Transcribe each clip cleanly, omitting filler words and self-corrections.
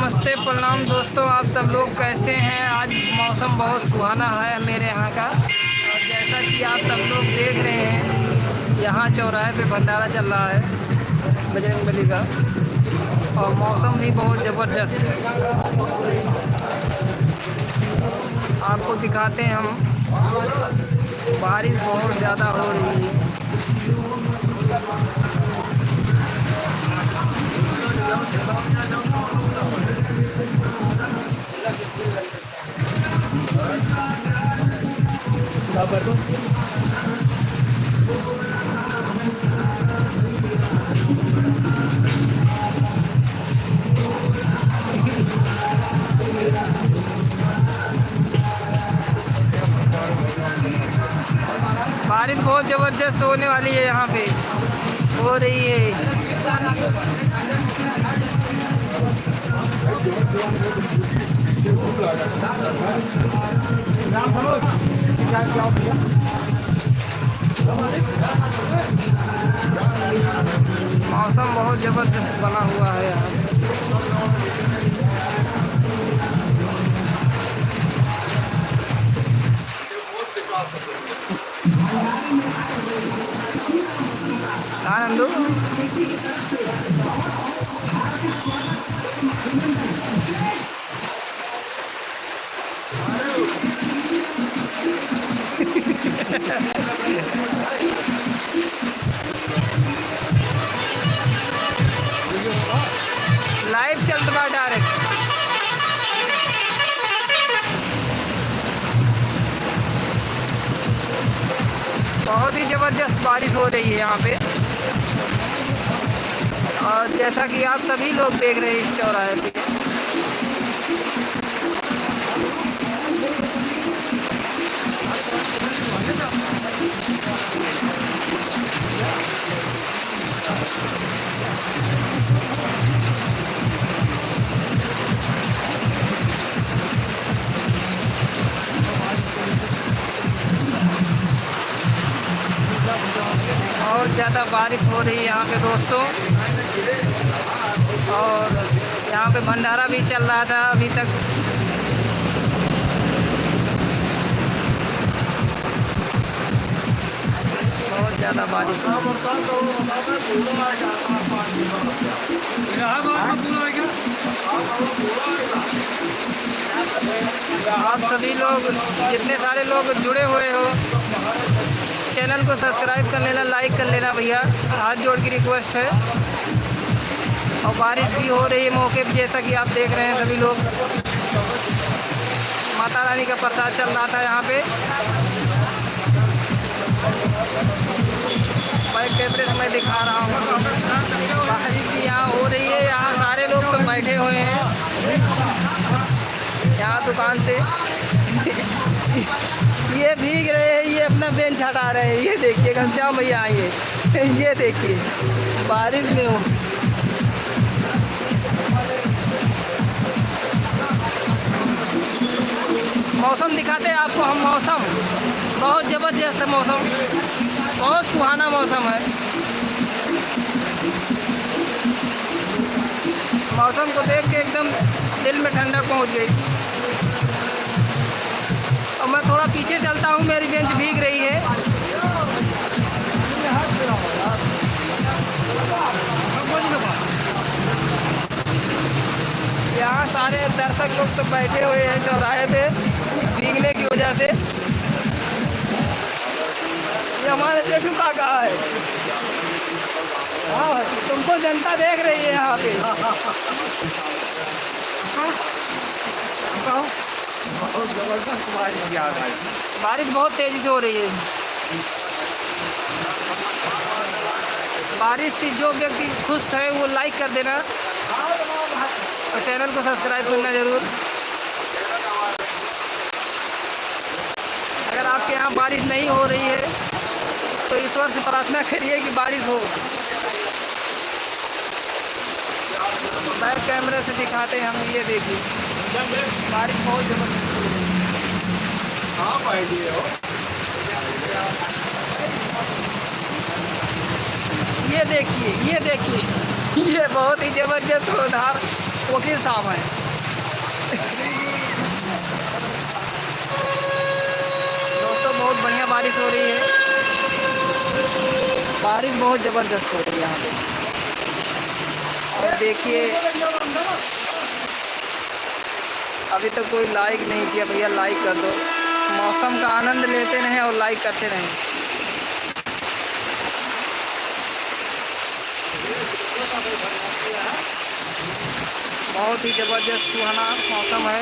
नमस्ते प्रणाम दोस्तों, आप सब लोग कैसे हैं। आज मौसम बहुत सुहाना है मेरे यहाँ का। और जैसा कि आप सब लोग देख रहे हैं, यहाँ चौराहे पे भंडारा चल रहा है बजरंगबली का। और मौसम भी बहुत ज़बरदस्त है। आपको दिखाते हैं हम। बारिश बहुत ज़्यादा हो रही है। बारिश बहुत ज़बरदस्त होने वाली है, यहाँ पे हो रही है। मौसम बहुत ज़बरदस्त बना हुआ है यहाँ पे। आनंदो लाइव चल रहा डायरेक्ट। बहुत ही ज़बरदस्त बारिश हो रही है यहाँ पे। और जैसा कि आप सभी लोग देख रहे हैं इस चौराहे पे, और ज़्यादा बारिश हो रही है यहाँ पे दोस्तों। और यहाँ पे भंडारा भी चल रहा था अभी तक। बहुत ज़्यादा बारिश आप सभी लोग, जितने सारे लोग जुड़े हुए हो, चैनल को सब्सक्राइब कर लेना, लाइक कर लेना भैया, हाथ जोड़ की रिक्वेस्ट है। और बारिश भी हो रही है मौके पर, जैसा कि आप देख रहे हैं सभी लोग। माता रानी का प्रसाद चल रहा था यहाँ पे। बैक कैमरे से मैं दिखा रहा हूँ। बारिश भी यहाँ हो रही है। यहाँ सारे लोग तो बैठे हुए हैं यहाँ दुकान पे। ये भीग रहे हैं, ये अपना बेंच हटा रहे हैं। ये देखिए घनश्याम भैया आइए, ये देखिए बारिश में हो। मौसम दिखाते हैं आपको हम। मौसम बहुत ज़बरदस्त है, मौसम बहुत सुहाना मौसम है। मौसम को देख के एकदम दिल में ठंडक पहुंच गई। और मैं थोड़ा पीछे चलता हूँ, मेरी बेंच भीग रही है। यहाँ सारे दर्शक लोग तो बैठे हुए हैं चौराहे पे भीगने की वजह से। ये हमारे जेठू काका है। हाँ, तुमको जनता देख रही है यहाँ पे। बहुत जबरदस्त बारिश आ रहा है। बारिश बहुत तेज़ी से हो रही है। बारिश से जो व्यक्ति खुश है वो लाइक कर देना और चैनल को सब्सक्राइब करना ज़रूर। अगर आपके यहाँ बारिश नहीं हो रही है तो ईश्वर से प्रार्थना करिए कि बारिश हो। बैक कैमरे से दिखाते हैं हम। ये देखिए बारिश बहुत ज़बरदस्त। हाँ भाई जी हो। ये देखिए ये बहुत ही ज़बरदस्त उधार वकील साहब हैं। दोस्तों बहुत बढ़िया बारिश हो रही है, बारिश बहुत ज़बरदस्त हो रही है यहाँ पे। और देखिए अभी तक कोई लाइक नहीं किया, भैया लाइक कर दो। मौसम का आनंद लेते रहें और लाइक करते रहें। बहुत ही ज़बरदस्त सुहाना मौसम है।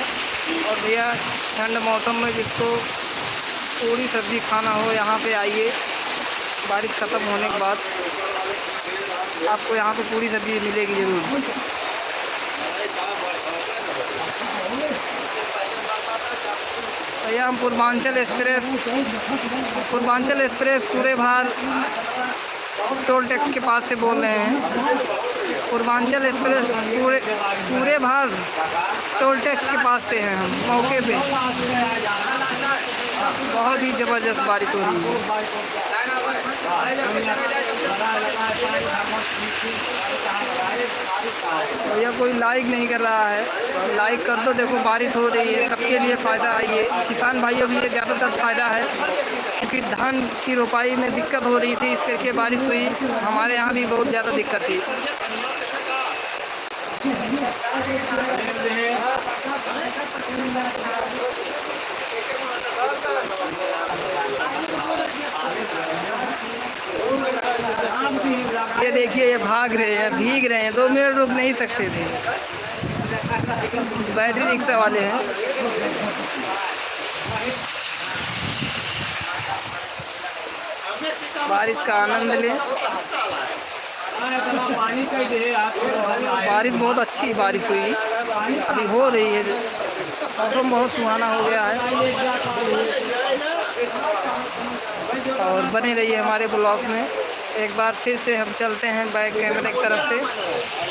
और भैया ठंड मौसम में जिसको पूरी सब्ज़ी खाना हो यहाँ पे आइए। बारिश ख़त्म होने के बाद आपको यहाँ पे पूरी सब्ज़ी मिलेगी ज़रूर। भैया हम पूर्वांचल एक्सप्रेस पूरे भार टोल टैक्स के पास से बोल रहे हैं। पूर्वांचल एक्सप्रेस पूरे भार टोल टैक्स के पास से हैं हम मौके पे। बहुत ही ज़बरदस्त बारिश हो रही है। भैया कोई लाइक नहीं कर रहा है, लाइक कर दो। देखो बारिश हो रही है, सबके लिए फ़ायदा है ये। किसान भाइयों के लिए ज़्यादातर फ़ायदा है क्योंकि धान की रोपाई में दिक्कत हो रही थी, इस करके बारिश हुई। हमारे यहाँ भी बहुत ज़्यादा दिक्कत थी। ये देखिए ये भाग रहे हैं, भीग रहे हैं, 2 मिनट रुक नहीं सकते थे। बैटरी रिक्शा वाले हैं। बारिश का आनंद लें। बारिश बहुत अच्छी बारिश हुई, अभी हो रही है। मौसम बहुत सुहाना हो गया है। और बने रहिए हमारे ब्लॉग में। एक बार फिर से हम चलते हैं बैक कैमरे की तरफ से।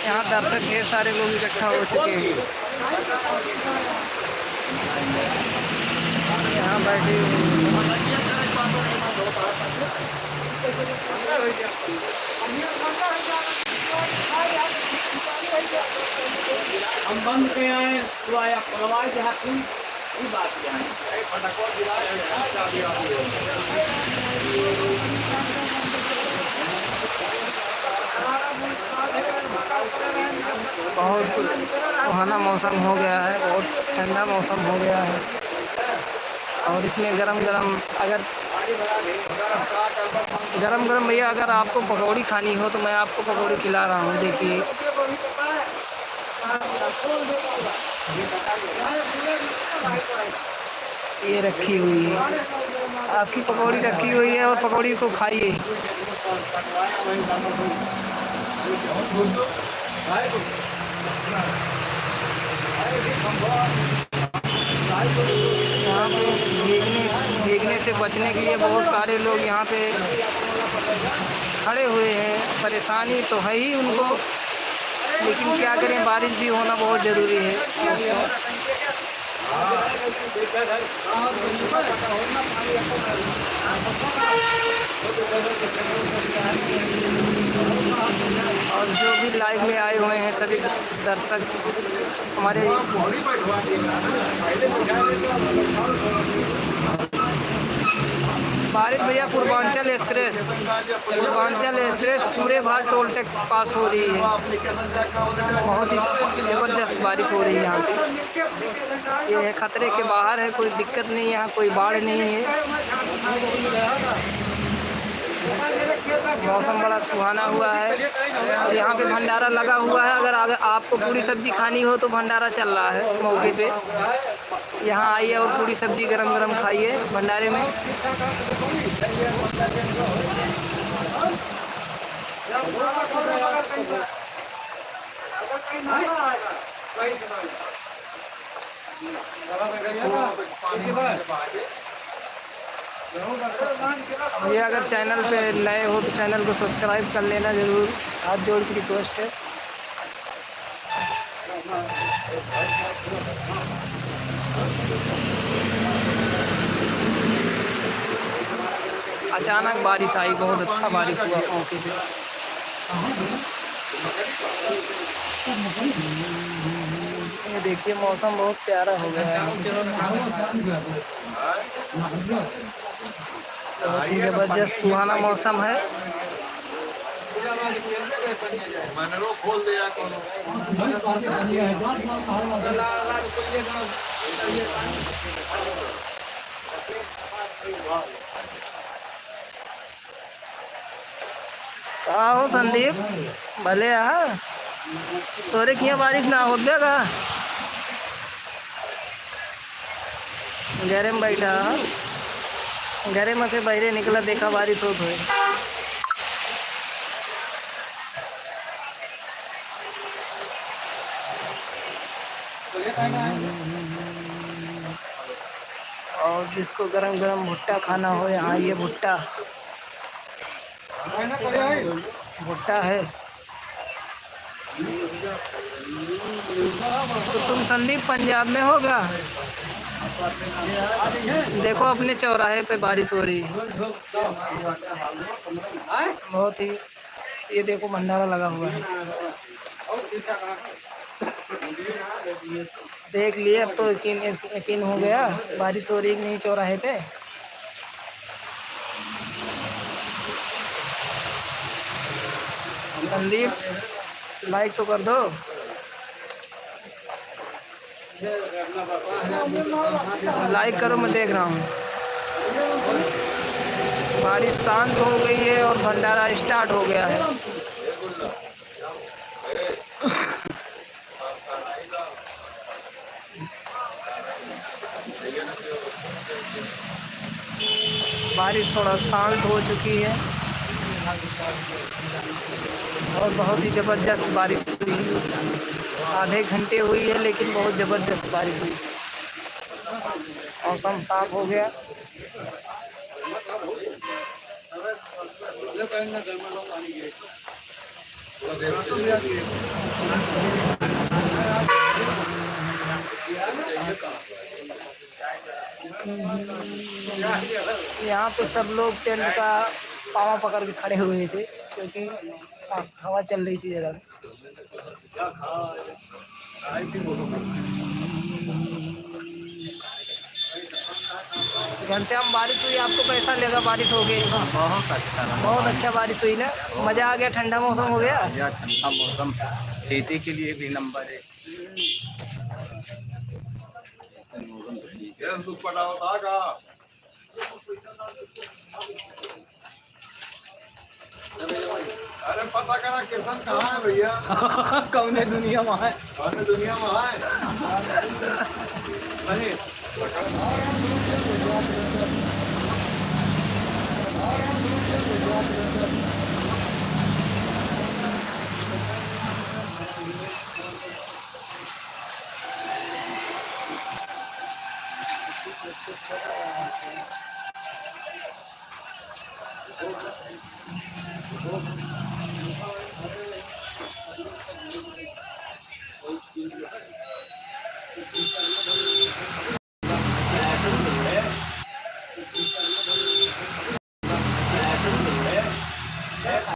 यहाँ दर्शक ढेर सारे लोग इकट्ठा हो चुके हैं, यहाँ बैठे हम बंद के आए तो आया प्रवाह जहाँ की बात बहुत सुहाना मौसम हो गया है, बहुत ठंडा मौसम हो गया है। और इसमें गरम गरम भैया अगर आपको पकौड़ी खानी हो तो मैं आपको पकौड़ी खिला रहा हूँ। देखिए ये रखी हुई है, आपकी पकौड़ी रखी हुई है और पकौड़ी को खाइए। यहाँ पे भीगने से बचने के लिए बहुत सारे लोग यहाँ पे खड़े हुए हैं। परेशानी तो है ही उनको, लेकिन क्या करें, बारिश भी होना बहुत ज़रूरी है। और जो भी लाइव में आए हुए हैं सभी दर्शक हमारे बारिश भैया पूर्वांचल एक्सप्रेस पूरे भार टोल टैक्स पास हो रही है। बहुत ही ज़बरदस्त बारिश हो रही है यहाँ पे। ये है खतरे के बाहर है, कोई दिक्कत नहीं है, यहाँ कोई बाढ़ नहीं है। मौसम बड़ा सुहाना हुआ है और यहाँ पे भंडारा लगा हुआ है। अगर आपको पूरी सब्जी खानी हो तो भंडारा चल रहा है मौके पे। यहाँ आइए और पूरी सब्जी गरम गरम खाइए भंडारे में। ये अगर चैनल पे नए हो तो चैनल को सब्सक्राइब कर लेना ज़रूर, हाथ जोड़ की रिक्वेस्ट है। अचानक बारिश आई, बहुत अच्छा बारिश हुआ मौके पे। ये देखिए मौसम बहुत प्यारा हो गया है, बहुत ही जबरदस्त सुहाना मौसम है। खोल दिया कहा हो संदीप भले तोरे किया बारिश ना हो गया का घरे में बैठा घरे में से बहरे निकला देखा बारिश हो तो और जिसको गरम गरम भुट्टा खाना हो यहाँ ये भुट्टा है। तो तुम संदीप पंजाब में होगा, देखो अपने चौराहे पे बारिश हो रही है बहुत ही। ये देखो भंडारा लगा हुआ है, देख लिए अब तो यकीन हो गया बारिश हो रही कि नहीं चौराहे पे। संदीप लाइक तो कर दो। लाइक करो, मैं देख रहा हूँ। बारिश शांत हो गई है और भंडारा स्टार्ट हो गया है। बारिश थोड़ा शांत हो चुकी है और बहुत ही ज़बरदस्त बारिश हुई। आधे घंटे हुई है लेकिन बहुत ज़बरदस्त बारिश हुई। मौसम साफ हो गया। यहाँ पे सब लोग टेंट का पावा पकड़ के खड़े हुए थे क्योंकि हवा चल रही थी जगह। घंटे बारिश हुई, आपको कैसा लगा बारिश हो गई? बहुत अच्छा बारिश हुई ना, मज़ा आ गया, ठंडा मौसम हो गया। ठंडा मौसम खेती के लिए भी नंबर है। अरे पता करा कीर्तन कहाँ है भैया? कौन दुनिया में है? कौन दुनिया में है? नहीं